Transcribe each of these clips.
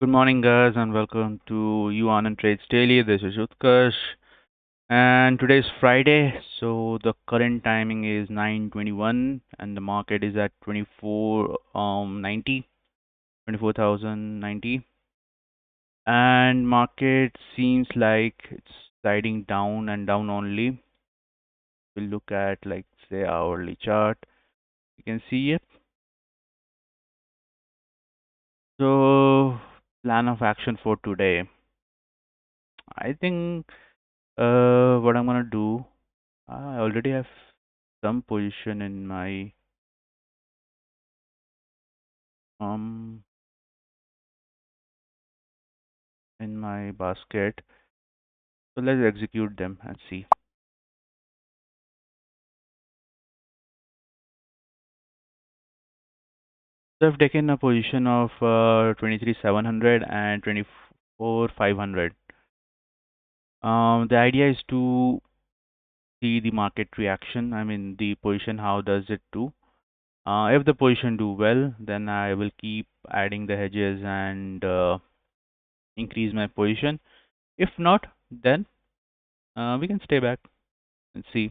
Good morning, guys, and welcome to Uanand Trades Daily. This is Utkarsh, and today is Friday, so the current timing is 9:21, and the market is at 24,090, and market seems like it's sliding down and down only. We'll look at like say hourly chart. You can see it. So plan of action for today. I think what I'm gonna do. I already have some position um in my basket. So let's execute them and see. So I've taken a position of 23,700 and 24,500. The idea is to see the market reaction. I mean the position, how does it do? If the position do well, then I will keep adding the hedges and increase my position. If not, then we can stay back and see.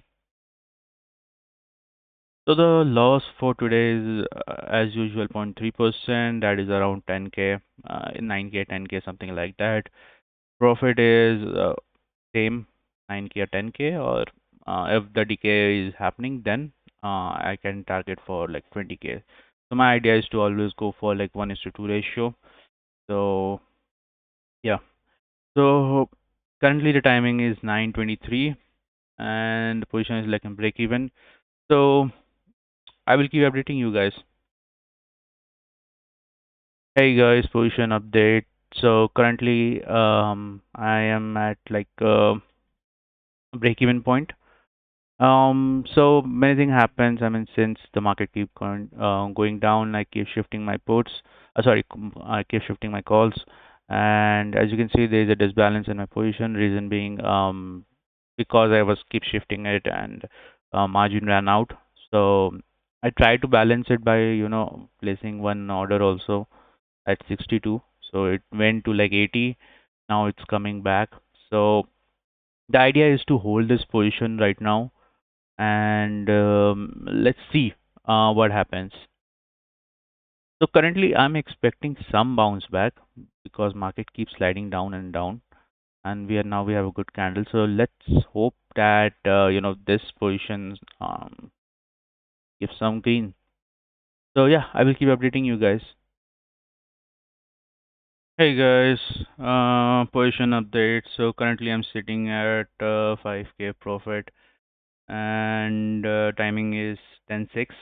So the loss for today is, as usual, 0.3%. That is around 10k, 9k, 10k, something like that. Profit is same, 9k or 10k. Or if the decay is happening, then I can target for like 20k. So my idea is to always go for like 1:2 ratio. So yeah. So currently the timing is 9:23, and the position is like in break even. So I will keep updating you guys. Hey guys, position update. So currently, I am at like break-even point. So many things happens. I mean, since the market keep going down, I keep shifting my puts. I keep shifting my calls, and as you can see, there is a disbalance in my position. Reason being, because I was keep shifting it, and margin ran out. So I try to balance it by placing one order also at 62. So it went to like 80. Now it's coming back. So the idea is to hold this position right now, and let's see what happens. So currently I'm expecting some bounce back because market keeps sliding down and down, and we have a good candle. So let's hope that this position gives some gain. So yeah, I will keep updating you guys. Hey guys, position update. So currently I'm sitting at 5k profit, and timing is 10:06.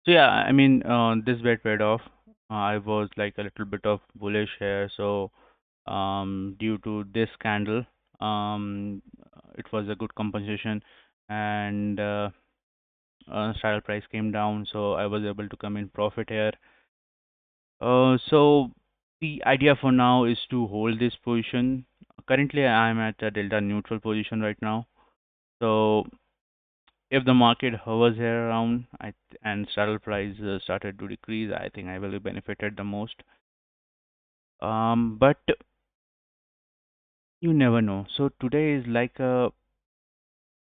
So yeah, I mean this bet paid off. I was like a little bit of bullish here, so due to this candle, it was a good compensation, and saddle price came down, so I was able to come in profit here. So the idea for now is to hold this position. Currently, I'm at a delta neutral position right now. So if the market hovers here around and saddle price started to decrease, I think I will be benefited the most. But you never know. So today is like a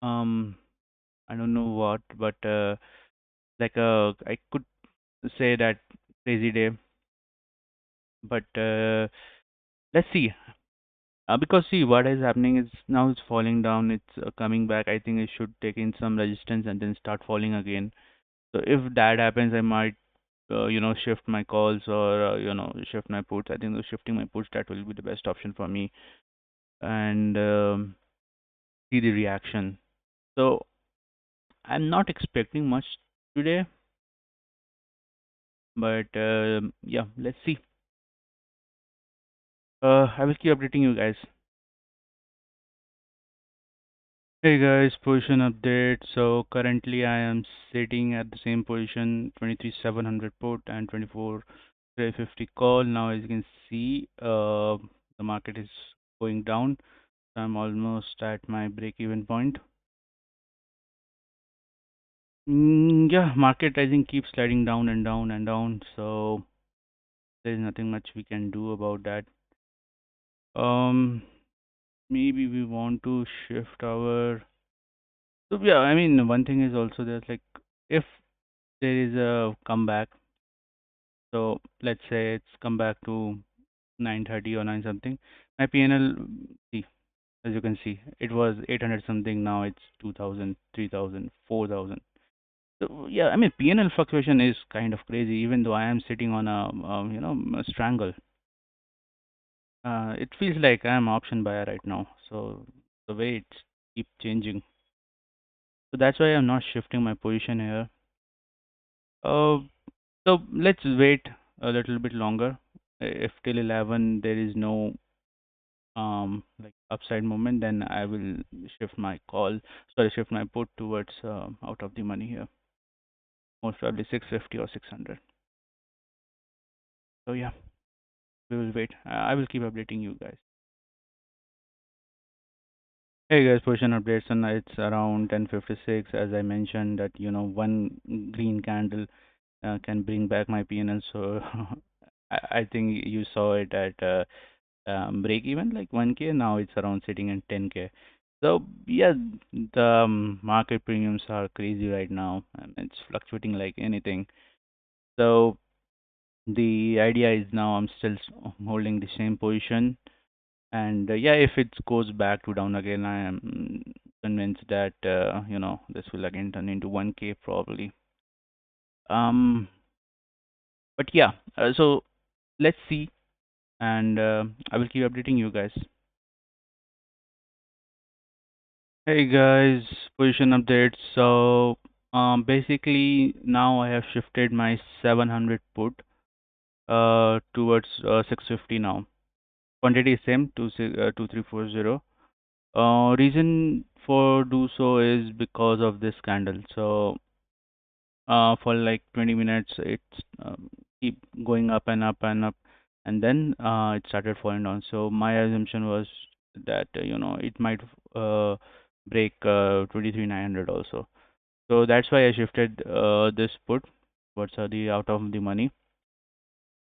um, I don't know what, but like a I could say that crazy day. But let's see. Because see what is happening is now it's falling down, it's coming back. I think it should take in some resistance and then start falling again. So if that happens, I might shift my calls or shift my puts. I think shifting my puts, that will be the best option for me, and see the reaction. So I'm not expecting much today, but yeah, let's see. I will keep updating you guys. Hey guys, position update. So currently I am sitting at the same position, 23,700 put and 24,350 call. Now as you can see, the market is going down. So I'm almost at my break-even point. Yeah, market I think keeps sliding down and down and down. So There is nothing much we can do about that. Um, Maybe we want to shift our. So yeah, I mean, one thing is also there's like if there is a comeback. So let's say it's come back to 930 or 9 something. My PNL, see, as you can see, it was 800 something. Now it's 2000, 3000, 4000. So yeah, I mean, PNL fluctuation is kind of crazy. Even though I am sitting on a strangle, it feels like I am option buyer right now. So the way it's keep changing. So that's why I'm not shifting my position here. Uh, so let's wait a little bit longer. If till 11 there is no like upside movement, then I will shift my call, sorry, shift my put towards out of the money here, most probably 650 or 600. So yeah, we will wait. I will keep updating you guys. Hey guys, position updates, and it's around 10:56. As I mentioned that one green candle can bring back my PNL. So I think you saw it at break even like 1K. Now it's around sitting at 10K. So yeah, the market premiums are crazy right now, and it's fluctuating like anything. So the idea is now I'm still holding the same position, and yeah, if it goes back to down again, I am convinced that this will again turn into 1K probably. Um, but yeah, so let's see, and I will keep updating you guys. Hey guys, position update. So basically now I have shifted my 700 put towards 650 now. Quantity is same 2340. Reason for do so is because of this candle. So for like 20 minutes it's keep going up and up and up, and then it started falling down. So my assumption was that it might uh, break 23,900 also. So that's why I shifted this put towards the out of the money.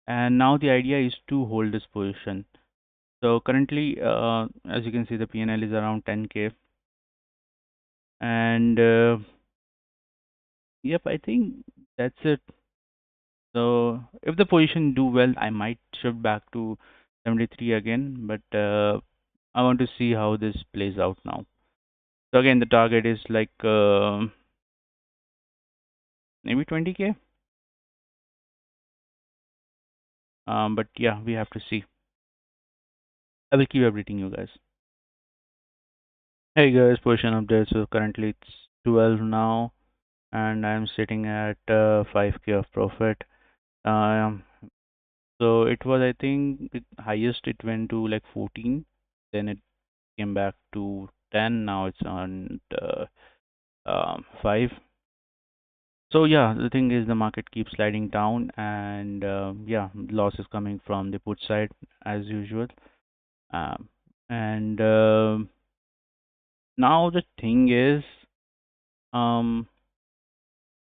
And now the idea is to hold this position. So currently, as you can see, the PNL is around 10K. And yep, I think that's it. So if the position do well, I might shift back to 73 again. But I want to see how this plays out now. So again, the target is like maybe 20K. But yeah, we have to see. I will keep updating you guys. Hey guys, position update. So currently it's 12 now, and I'm sitting at 5K of profit. Um, so it was, I think, highest it went to like 14, then it came back to 10. Now it's on 5. So yeah, the thing is the market keeps sliding down, and yeah, loss is coming from the put side as usual. Um, and now the thing is, um,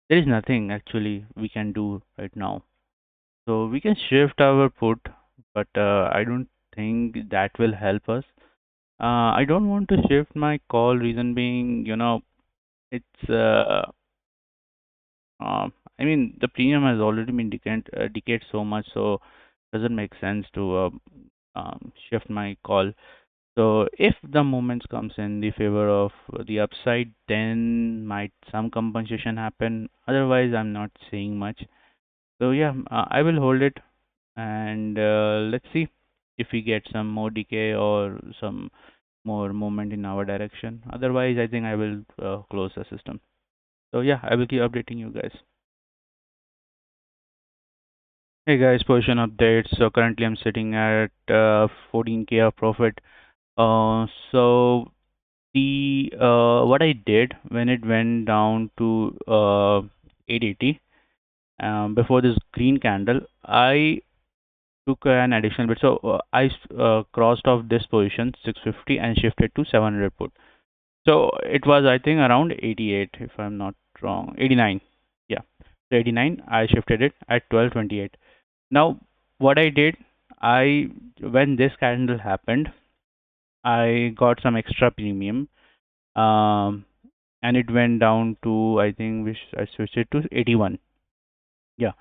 there is nothing actually we can do right now. So we can shift our put, but I don't think that will help us. I don't want to shift my call. Reason being, it's I mean the premium has already been decayed so much, so doesn't make sense to shift my call. So if the moments comes in the favor of the upside, then might some compensation happen. Otherwise, I'm not seeing much. So yeah, I will hold it, and let's see if we get some more decay or some more movement in our direction. Otherwise, I think I will close the system. So yeah, I will keep updating you guys. Hey guys, position updates. So currently I'm sitting at 14K of profit. So the what I did when it went down to 880 before this green candle, I took an additional bit. So I crossed off this position 650 and shifted to 700 put. So it was, I think, around 88 if I'm not wrong. 89. Yeah. So 89 I shifted it at 1228. Now what I did, I when this candle happened, I got some extra premium, um, and it went down to, I think, which I switched it to 81. Yeah,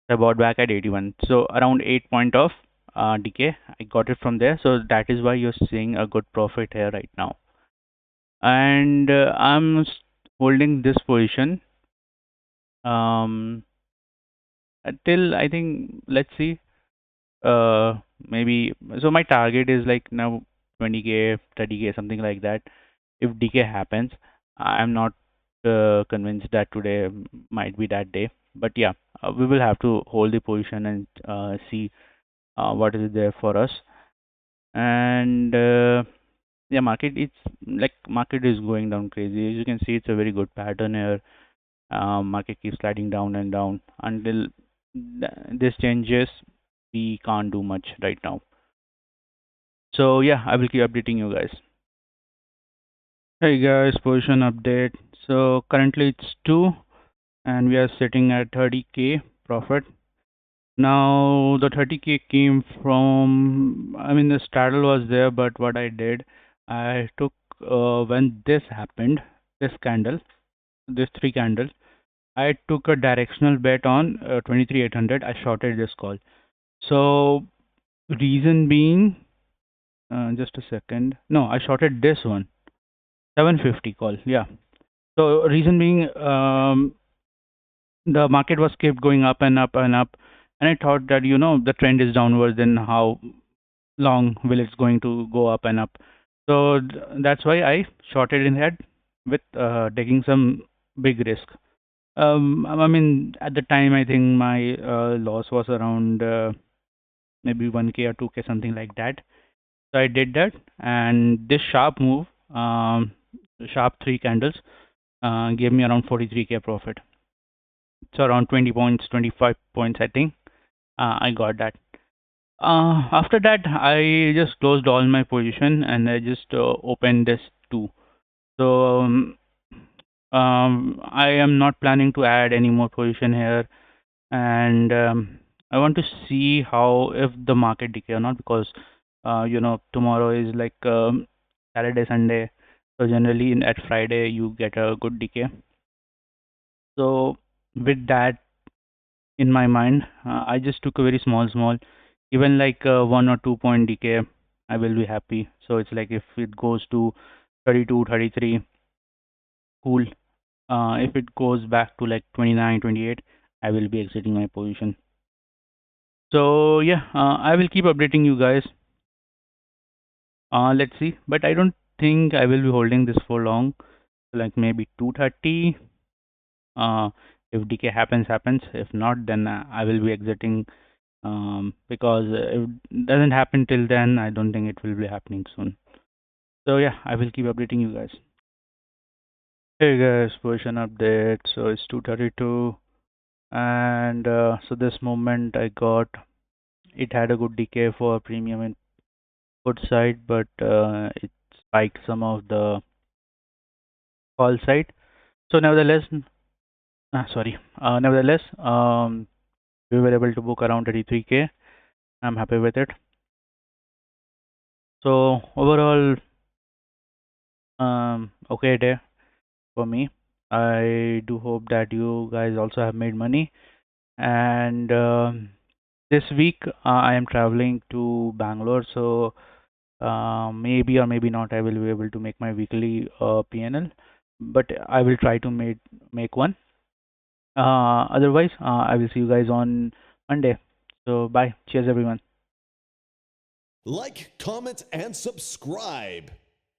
I bought back at 81. So around 8 point of decay, I got it from there. So that is why you're seeing a good profit here right now. And holding this position um, until I think, let's see, maybe. So my target is like now 20k, 30k, something like that. If decay happens, I'm not convinced that today might be that day. But yeah, we will have to hold the position and see what is there for us. And yeah, market is going down crazy. As you can see, it's a very good pattern here. Market keeps sliding down and down until this changes. We can't do much right now. So yeah, I will keep updating you guys. Hey guys, position update. So currently it's 2 and we are sitting at 30k profit. Now the 30k came from, I mean, the straddle was there, but what I did, I took when this happened, this candle, this three candles, I took a directional bet on 23,800. I shorted this call. So reason being, just a second. No, I shorted this one, 750 call. Yeah. So reason being, the market was kept going up and up and up, and I thought that the trend is downwards, then how long will it's going to go up and up? So that's why I shorted in head with taking some big risk. I mean, at the time, I think my loss was around maybe 1k or 2k, something like that. So I did that, and this sharp move, sharp three candles, gave me around 43k profit. So around 20 points, 25 points, I think. I got that. After that, I just closed all my position and I just opened this too. So I am not planning to add any more position here, and I want to see how if the market decay or not, because tomorrow is like Saturday, Sunday. So generally at Friday you get a good decay. So with that in my mind, I just took a very small, even like 1 or 2 point decay, I will be happy. So it's like if it goes to 32, 33, cool. If it goes back to like 29, 28, I will be exiting my position. So yeah, I will keep updating you guys. Let's see, but I don't think I will be holding this for long. Like maybe 230. Uh, if decay happens. If not, then I will be exiting. Because if it doesn't happen till then, I don't think it will be happening soon. So yeah, I will keep updating you guys. Hey guys, position update. So it's 232, and so this moment I got it had a good decay for premium and put side, but it spiked some of the call side. So nevertheless, nevertheless, we were able to book around 33k. I'm happy with it. So overall, okay day for me. I do hope that you guys also have made money. And this week I am traveling to Bangalore, so maybe or maybe not I will be able to make my weekly PNL, but I will try to make one. Otherwise, I will see you guys on Monday. So bye. Cheers, everyone. Like, comment, and subscribe.